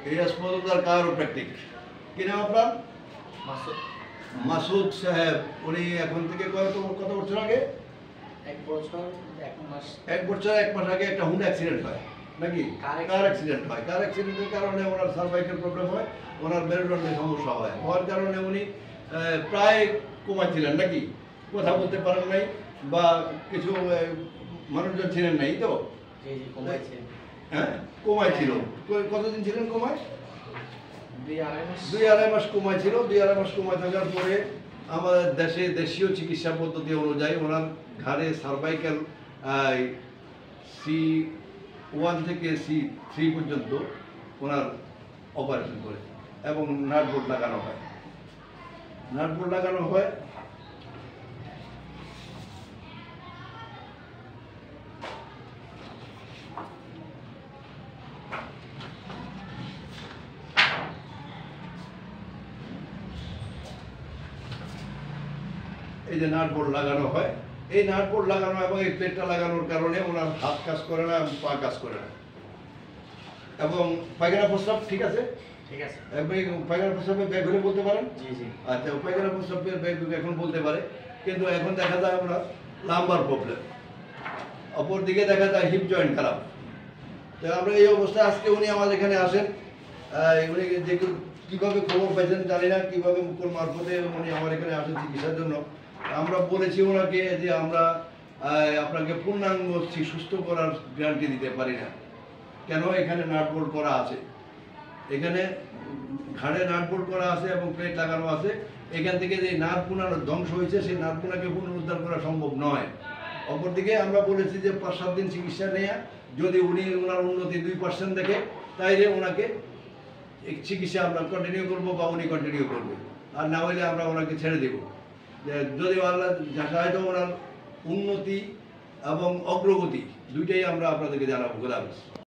ইলিয়াস মজুমদার কায়োপ্র্যাকটিক। কি নাম আপনার? মাসুদ সাহেব। উনি এখন থেকে কত বছর আগে? 1 বছর 1 মাস। 1 বছর 1 মাস আগে একটা হুন্ডা অ্যাক্সিডেন্ট হয় নাকি? কার অ্যাক্সিডেন্ট হয়। কার অ্যাক্সিডেন্টের কারণে ওনার সার্ভাইকাল প্রবলেম হয়, ওনার মেরুদণ্ডে সমস্যা হয়। হওয়ার কারণে উনি প্রায় কোমায় ছিলেন নাকি? কথা বলতে পারেন নাই বা কিছু মানুষজন ছিলেন নাই তো? হ্যাঁ, কোমায় ছিল। কতদিন ছিলেন কোমায়? 2-2.5 মাস কোমায় ছিল। 2-2.5 মাস কোমায় থাকার পরে আমাদের দেশীয় চিকিৎসা পদ্ধতি অনুযায়ী ওনার ঘাড়ে সার্ভাইকাল C1 থেকে C3 পর্যন্ত ওনার অপারেশন করে এবং নাট বোল্ট লাগানো হয়। এই যে নাট বোল্ট লাগানো হয়, এই নাট বোল্ট লাগানো এবং এই প্লেটটা লাগানোর কারণে ওনার হাত কাজ করে না এবং পা কাজ করে না। এবং পায়খানা প্রস্রাব ঠিক আছে? ঠিক আছে। পায়খানা প্রস্রাবের ব্যাগ হলে বলতে পারেন? জি জি। আচ্ছা, পায়খানা প্রস্রাবের ব্যাগ এখন বলতে পারে, কিন্তু এখন দেখা যায় ওনার লাম্বার প্রবলেম। অপরদিকে দেখা যায় হিপ জয়েন্ট খারাপ। তো আমরা এই অবস্থায় আজকে উনি আমাদের এখানে আসেন। উনি যে কীভাবে খবর পাইছেন জানি না, কীভাবে মুখর মারফতে উনি আমার এখানে আসেন চিকিৎসার জন্য। আমরা বলেছি ওনাকে যে আমরা আপনাকে পূর্ণাঙ্গ সুস্থ করার গ্যারান্টি দিতে পারি না। কেন? এখানে নাট বোল্ট করা আছে, এখানে ঘাড়ে নাট বোল্ট করা আছে এবং প্লেট লাগানো আছে। এখান থেকে যে নার্ভ পুনার ধ্বংস হয়েছে সেই নার্ভ পুনাকে পুনরুদ্ধার করা সম্ভব নয়। অপরদিকে আমরা বলেছি যে 5-7 দিন চিকিৎসা নেওয়া, যদি উনি ওনার উন্নতি 2% দেখে তাইলে ওনাকে চিকিৎসা আমরা কন্টিনিউ করবো বা উনি কন্টিনিউ করবে, আর না হলে আমরা ওনাকে ছেড়ে দেব। যে যদি আল্লাহ চায় তো ওনার উন্নতি এবং অগ্রগতি দুইটাই আমরা আপনাদেরকে জানাবো। খোদা হাফেজ।